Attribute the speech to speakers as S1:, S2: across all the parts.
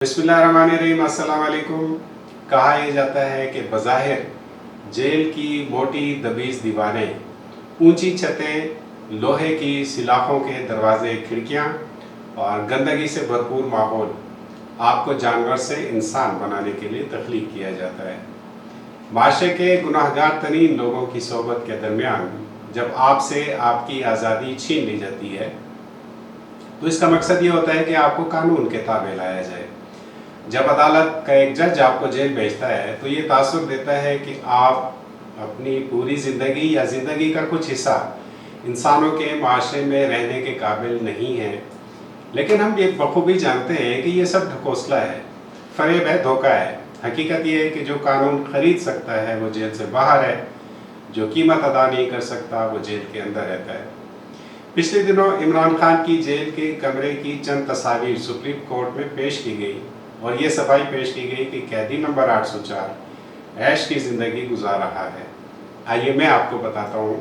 S1: बिस्मिल्लाहिर्रहमानिर्रहीम, अस्सलाम वालेकुम। कहा यह जाता है कि बज़ाहिर जेल की मोटी दबीज़ दीवारें, ऊंची छतें, लोहे की सिलाखों के दरवाजे, खिड़कियां और गंदगी से भरपूर माहौल आपको जानवर से इंसान बनाने के लिए तख्लीक किया जाता है। माशरे के गुनाहगार तरीन लोगों की सोहबत के दरमियान जब आपसे आपकी आज़ादी छीन ली जाती है तो इसका मकसद ये होता है कि आपको कानून के ताबे लाया जाए। जब अदालत का एक जज आपको जेल भेजता है तो ये तासुर देता है कि आप अपनी पूरी ज़िंदगी या ज़िंदगी का कुछ हिस्सा इंसानों के माशरे में रहने के काबिल नहीं हैं। लेकिन हम ये बखूबी जानते हैं कि ये सब ढकोसला है, फरेब है, धोखा है। हकीकत ये है कि जो कानून ख़रीद सकता है वो जेल से बाहर है, जो कीमत अदा नहीं कर सकता वो जेल के अंदर रहता है। पिछले दिनों इमरान खान की जेल के कमरे की चंद तस्वीर सुप्रीम कोर्ट में पेश की गई और ये सफाई पेश की गई कि कैदी नंबर 804 ऐश की ज़िंदगी गुजार रहा है। आइए मैं आपको बताता हूँ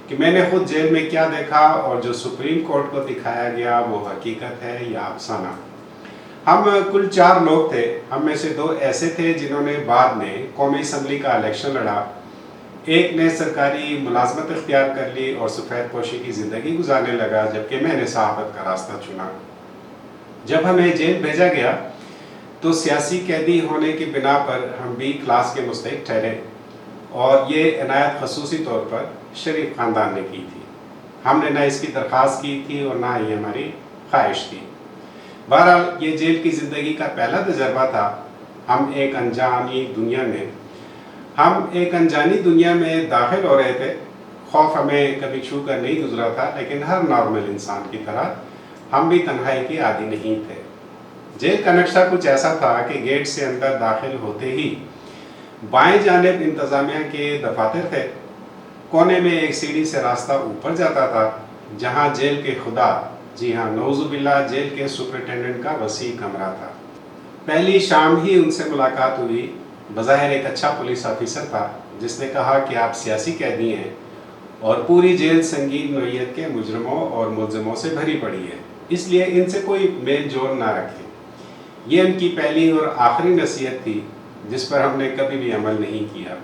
S1: कि मैंने खुद जेल में क्या देखा और जो सुप्रीम कोर्ट को दिखाया गया वो हकीकत है या अफसाना। हम कुल 4 लोग थे। हम में से 2 ऐसे थे जिन्होंने बाद में कौमी असम्बली का इलेक्शन लड़ा। एक ने सरकारी मुलाजमत इख्तियार कर ली और सफ़ेद पोशी की ज़िंदगी गुजारने लगा, जबकि मैंने सहाफ़त का रास्ता चुना। जब हमें जेल भेजा गया तो सियासी कैदी होने की बिना पर हम बी क्लास के मुस्तहिक ठहरे और ये इनायत खसूसी तौर पर शरीफ ख़ानदान ने की थी। हमने ना इसकी दरख्वास्त की थी और ना ये हमारी ख्वाहिश थी। बहरहाल ये जेल की ज़िंदगी का पहला तजर्बा था। हम एक अनजानी दुनिया में दाखिल हो रहे थे। खौफ हमें कभी छू कर नहीं गुजरा था, लेकिन हर नॉर्मल इंसान की तरह हम भी तन्हाई के आदी नहीं थे। जेल का नक्शा कुछ ऐसा था कि गेट से अंदर दाखिल होते ही बाएं जानिब इंतज़ामिया के दफातर थे। कोने में एक सीढ़ी से रास्ता ऊपर जाता था जहां जेल के खुदा, जी हाँ नौजुबिल्ला, जेल के सुपरिटेंडेंट का वसी कमरा था। पहली शाम ही उनसे मुलाकात हुई। बज़ाहिर एक अच्छा पुलिस ऑफिसर था जिसने कहा कि आप सियासी कैदी हैं और पूरी जेल संगीन नौइयत के मुजरमों और मुलजमों से भरी पड़ी है, इसलिए इनसे कोई मेल जोल ना रखें। ये उनकी पहली और आखिरी नसीहत थी जिस पर हमने कभी भी अमल नहीं किया।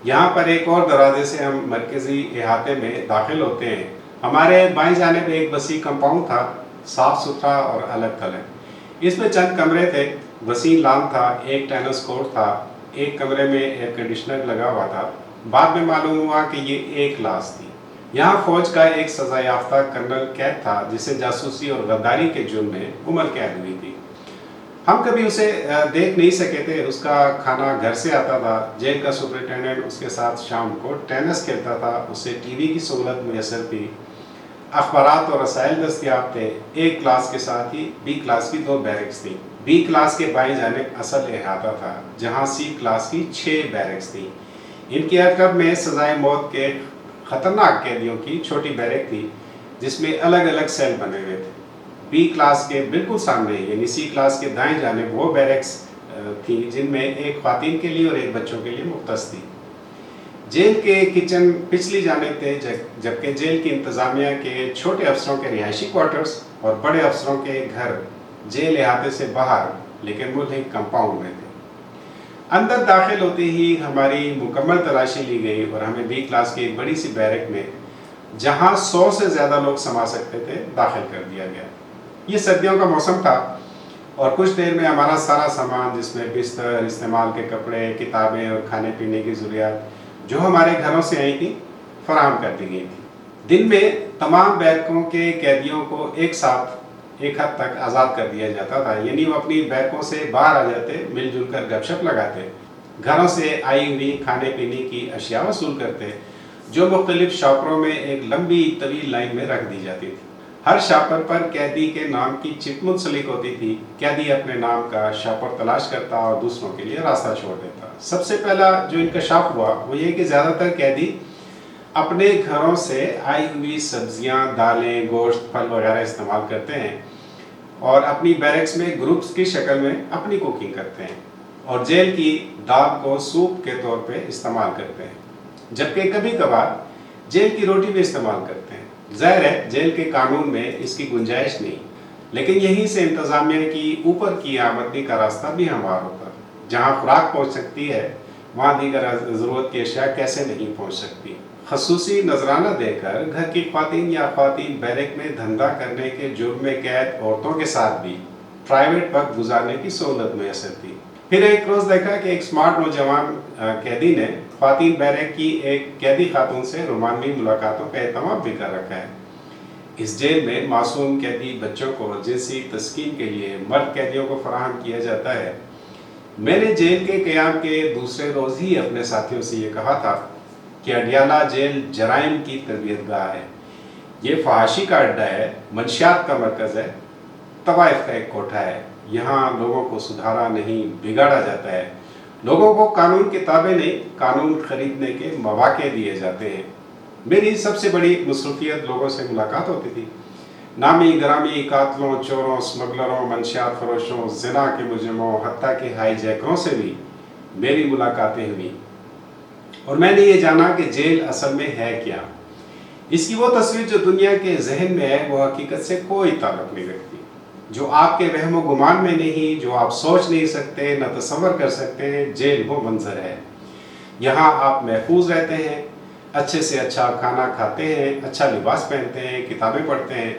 S1: यहाँ पर एक और दरवाजे से हम मरकज़ी इहाते में दाखिल होते हैं। हमारे बाएं जानिब एक वसी कंपाउंड था, साफ़ सुथरा और अलग थलग। इसमें चंद कमरे थे, वसी लॉन था, एक टेनिस कोर्ट था, एक कमरे में एयर कंडीशनर लगा हुआ था। बाद में मालूम हुआ कि ये एक क्लास थी। यहाँ फौज का एक सज़ा याफ्ता कर्नल कैद था जिसे जासूसी और गद्दारी के जुर्म में उम्र कैद हुई थी। हम कभी उसे देख नहीं सके थे। उसका खाना घर से आता था। जेल का सुपरिटेंडेंट उसके साथ शाम को टेनिस खेलता था। उसे टीवी की सहूलत मुयसर थी। अखबारात और रसायल दस्तियाब थे। एक क्लास के साथ ही बी क्लास की 2 बैरक्स थी। बी क्लास के बाएं जानिब असल अहाता था जहां सी क्लास की 6 बैरक्स थी। इनके अरकब में सजाए मौत के खतरनाक कैदियों की छोटी बैरक थी जिसमें अलग अलग सेल बने हुए थे। बी क्लास के बिल्कुल सामने यानी सी क्लास के दाएं जानिब वो बैरक्स थी जिनमें एक ख़वातीन के लिए और एक बच्चों के लिए मुख्तस थी। जेल के किचन पिछली जानिब थे, जबकि जेल की इंतज़ामिया के छोटे अफसरों के रिहायशी क्वार्टर्स और बड़े अफसरों के घर जेल अहाते से बाहर लेकिन मुल्हिक कंपाउंड में थे। अंदर दाखिल होते ही हमारी मुकम्मल तलाशी ली गई और हमें बी क्लास की एक बड़ी सी बैरक में, जहां 100 से ज़्यादा लोग समा सकते थे, दाखिल कर दिया गया। ये सर्दियों का मौसम था और कुछ देर में हमारा सारा सामान जिसमें बिस्तर, इस्तेमाल के कपड़े, किताबें और खाने पीने की ज़रूरियात जो हमारे घरों से आई थी फराहम कर दी गई थी। दिन में तमाम बैरकों के कैदियों को एक साथ एक हद तक आज़ाद कर दिया जाता था, यानी वो अपनी बैरकों से बाहर आ जाते, मिलजुल कर गपशप लगाते, घरों से आई हुई खाने पीने की अशिया वसूल करते जो मुख्तलिफ शॉपरों में एक लंबी तवील लाइन में रख दी जाती थी। हर शापर पर कैदी के नाम की चिट मुंसलिक होती थी। कैदी अपने नाम का शापर तलाश करता और दूसरों के लिए रास्ता छोड़ देता। सबसे पहला जो इंकशाफ हुआ वो ये कि ज़्यादातर कैदी अपने घरों से आई हुई सब्जियां, दालें, गोश्त, फल वगैरह इस्तेमाल करते हैं और अपनी बैरक्स में ग्रुप्स की शक्ल में अपनी कुकिंग करते हैं और जेल की दाल को सूप के तौर पे इस्तेमाल करते हैं, जबकि कभी कभार जेल की रोटी भी इस्तेमाल करते हैं। ज़ाहिर है जेल के कानून में इसकी गुंजाइश नहीं, لیکن یہیں سے انتظامیہ کی اوپر کی آمدنی کا راستہ بھی ہموار ہوتا. جہاں خوراک پہنچ سکتی ہے وہاں دیگر ضرورت کی اشیاء کیسے نہیں پہنچ سکتی. خصوصی نذرانہ دے کر گھر کی خواتین یا خواتین بیرک میں دھندا کرنے کے جرم میں قید عورتوں کے ساتھ بھی پرائیویٹ وقت گزارنے کی سہولت میسر تھی. پھر ایک روز دیکھا کہ ایک سمارٹ نوجوان قیدی نے خواتین بیرک کی ایک قیدی خاتون سے رومانوی ملاقاتوں کا اہتمام بھی کر رکھا ہے. اس جیل میں معصوم قیدی بچوں کو جنسی تسکین کے لیے مرد قیدیوں کو فراہم کیا جاتا ہے. میں نے جیل کے قیام کے دوسرے روز ہی اپنے ساتھیوں سے یہ کہا تھا کہ اڈیالہ جیل جرائم کی تربیت گاہ ہے. یہ فحاشی کا اڈا ہے، منشیات کا مرکز ہے، طوائف کا ایک کوٹھا ہے. یہاں لوگوں کو سدھارا نہیں بگاڑا جاتا ہے. لوگوں کو قانون کی کتابیں نہیں، قانون خریدنے کے مواقع دیے جاتے ہیں. میری سب سے بڑی مصروفیت لوگوں سے ملاقات ہوتی تھی. نامی گرامی قاتلوں، چوروں، اسمگلروں، منشیات فروشوں، زنا کے مجرموں، حتیٰ کہ ہائی جیکروں سے بھی میری ملاقاتیں ہوئی. اور میں نے یہ جانا کہ جیل اصل میں ہے کیا. اس کی وہ تصویر جو دنیا کے ذہن میں ہے وہ حقیقت سے کوئی تعلق نہیں رکھتی. جو آپ کے وہم و گمان میں نہیں، جو آپ سوچ نہیں سکتے، نہ تصور کر سکتے ہیں، جیل وہ منظر ہے. یہاں آپ محفوظ رہتے ہیں، اچھے سے اچھا کھانا کھاتے ہیں، اچھا لباس پہنتے ہیں، کتابیں پڑھتے ہیں،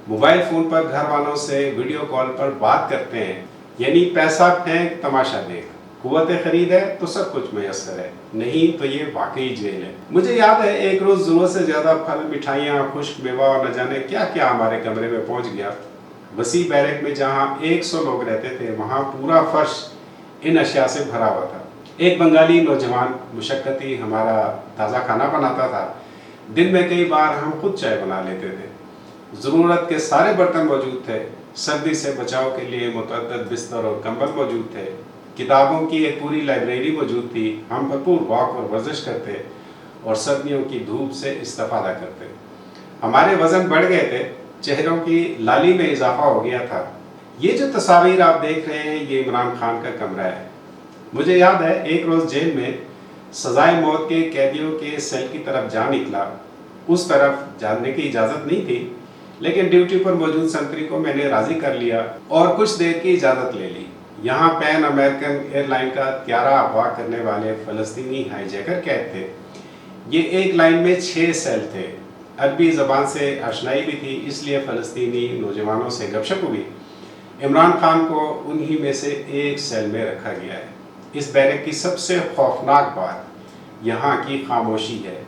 S1: موبائل فون پر گھر والوں سے ویڈیو کال پر بات کرتے ہیں. یعنی پیسہ پھینک تماشا دیکھ. قوت خرید ہے تو سب کچھ میسر ہے، نہیں تو یہ واقعی جیل ہے. مجھے یاد ہے ایک روز ضرورت سے زیادہ پھل، مٹھائیاں، خشک میوہ اور نہ جانے کیا کیا ہمارے کمرے میں پہنچ گیا. وسیع بیرک میں جہاں 100 لوگ رہتے تھے وہاں پورا فرش ان اشیاء سے بھرا ہوا تھا. ایک بنگالی نوجوان مشقتی ہمارا تازہ کھانا بناتا تھا. دن میں کئی بار ہم خود چائے بنا لیتے تھے. ضرورت کے سارے برتن موجود تھے. سردی سے بچاؤ کے لیے متعدد بستر اور کمبل موجود تھے. کتابوں کی ایک پوری لائبریری موجود تھی. ہم بھرپور واک اور ورزش کرتے اور سردیوں کی دھوپ سے استفادہ کرتے. ہمارے وزن بڑھ گئے تھے، چہروں کی لالی میں اضافہ ہو گیا تھا. یہ جو تصاویر آپ دیکھ رہے ہیں یہ عمران خان کا کمرہ ہے. مجھے یاد ہے ایک روز جیل میں سزائے موت کے قیدیوں کے سیل کی طرف جا نکلا. اس طرف جانے کی اجازت نہیں تھی، لیکن ڈیوٹی پر موجود سنتری کو میں نے راضی کر لیا اور کچھ دیر کی اجازت لے لی. یہاں پین امریکن ایئر لائن کا طیارہ اغوا کرنے والے فلسطینی ہائی جیکر قید تھے. یہ ایک لائن میں 6 سیل تھے. عربی زبان سے آشنائی بھی تھی، اس لیے فلسطینی نوجوانوں سے گپ شپ ہوئی. عمران خان کو انہی میں سے ایک سیل میں رکھا گیا ہے. اس بیرک کی سب سے خوفناک بات یہاں کی خاموشی ہے.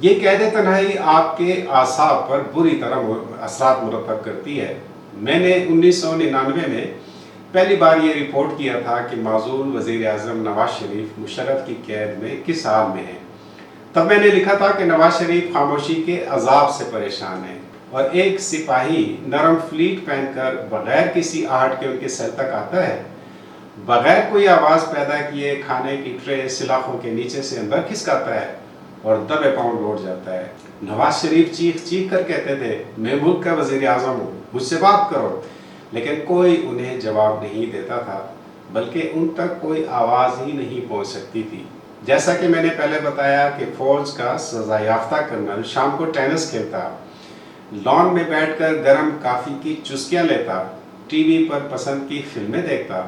S1: یہ قید تنہائی آپ کے اعصاب پر بری طرح اثرات مرتب کرتی ہے. میں نے 1999 میں پہلی بار یہ رپورٹ کیا تھا کہ معزول وزیر اعظم نواز شریف مشرف کی قید میں کس حال میں ہیں. تب میں نے لکھا تھا کہ نواز شریف خاموشی کے عذاب سے پریشان ہیں اور ایک سپاہی نرم فلیٹ پہن کر بغیر کسی آہٹ کے ان کے سیل تک آتا ہے، بغیر کوئی آواز پیدا کیے کھانے کی ٹرے سلاخوں کے نیچے سے اندر کھسکاتا ہے اور دبے پاؤں لوٹ جاتا ہے. نواز شریف چیخ چیخ کر کہتے تھے میں ملک کا وزیر اعظم ہوں، مجھ سے بات کرو. لیکن کوئی انہیں جواب نہیں دیتا تھا، بلکہ ان تک کوئی آواز ہی نہیں پہنچ سکتی تھی. جیسا کہ میں نے پہلے بتایا کہ فوج کا سزا یافتہ کرنل شام کو ٹینس کھیلتا، لان میں بیٹھ کر گرم کافی کی چسکیاں لیتا، ٹی وی پر پسند کی فلمیں دیکھتا،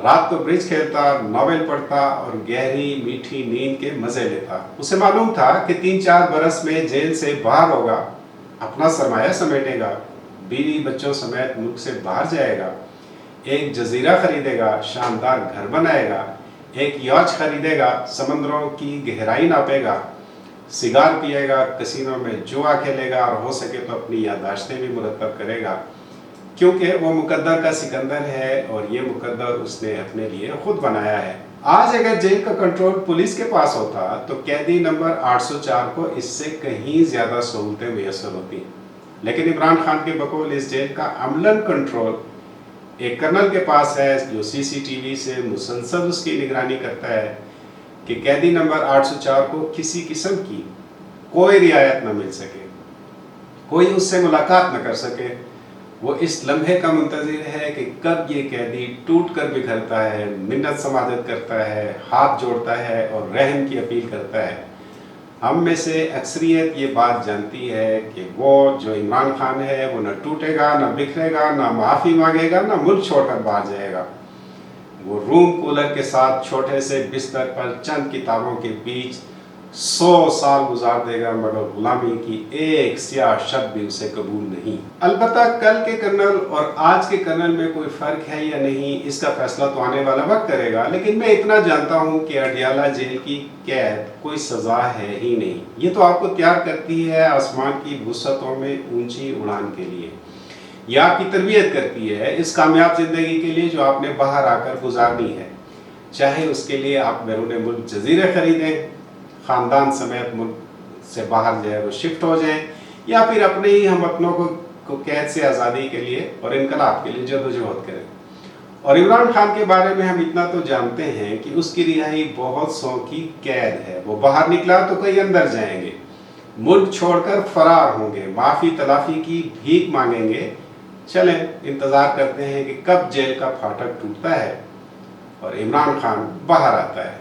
S1: رات کو برج کھیلتا، ناول پڑھتا اور گہری میٹھی نیند کے مزے لیتا. اسے معلوم تھا کہ 3-4 برس میں جیل سے باہر ہوگا، اپنا سرمایہ سمیٹے گا، بیوی بچوں سمیت ملک سے باہر جائے گا، ایک جزیرہ خریدے گا، شاندار گھر بنائے گا، ایک یاچ خریدے گا، سمندروں کی گہرائی ناپے گا، سگار پیے گا، کسینوں میں جوا کھیلے گا اور ہو سکے تو اپنی یادداشتیں بھی مرتب کرے گا، کیونکہ وہ مقدر کا سکندر ہے اور یہ مقدر اس نے اپنے لیے خود بنایا ہے. آج اگر جیل کا کنٹرول پولیس کے پاس ہوتا تو قیدی نمبر 804 کو اس سے کہیں زیادہ سہولتیں میسر ہوتی. لیکن عمران خان کے بقول اس جیل کا عملاً کنٹرول ایک کرنل کے پاس ہے جو سی سی ٹی وی سے مسلسل اس کی نگرانی کرتا ہے کہ قیدی نمبر 804 کو کسی قسم کی کوئی رعایت نہ مل سکے، کوئی اس سے ملاقات نہ کر سکے. وہ اس لمحے کا منتظر ہے کہ کب یہ قیدی ٹوٹ کر بکھرتا ہے، منت سماجت کرتا ہے، ہاتھ جوڑتا ہے اور رحم کی اپیل کرتا ہے. हम में से अक्सरियत ये बात जानती है कि वो जो इमरान खान है वो न टूटेगा, न बिखरेगा, न माफ़ी मांगेगा, न मुल्क छोड़कर बाहर जाएगा। वो रूम कूलर के साथ छोटे से बिस्तर पर चंद किताबों के बीच 100 साल गुजार देगा, मगर गुलामी की एक स्याह शब्द भी उसे कबूल नहीं। अलबत्ता कल के कर्नल और आज के कर्नल में कोई फ़र्क है या नहीं, इसका फैसला तो आने वाला वक्त करेगा, लेकिन मैं इतना जानता हूँ कि अडियाला जेल की कैद कोई सज़ा है ही नहीं। ये तो आपको तैयार करती है आसमान की वुसअतों में ऊंची उड़ान के लिए। यह आपकी तरबियत करती है इस कामयाब ज़िंदगी के लिए जो आपने बाहर आकर गुजारनी है, चाहे उसके लिए आप बैरून मुल्क जजीरे खरीदें, ख़ानदान समेत मुल्क से बाहर जो है वो शिफ्ट हो जाएं, या फिर अपने ही हम अपनों को कैद से आज़ादी के लिए और इनकलाब के लिए जदोजहद करें। और इमरान खान के बारे में हम इतना तो जानते हैं कि उसकी रिहाई बहुत सौ की कैद है। वो बाहर निकला तो कई अंदर जाएंगे, मुल्क छोड़कर फरार होंगे, माफ़ी तलाफ़ी की भीख मांगेंगे। चलें इंतज़ार करते हैं कि कब जेल का फाटक टूटता है और इमरान खान बाहर आता है।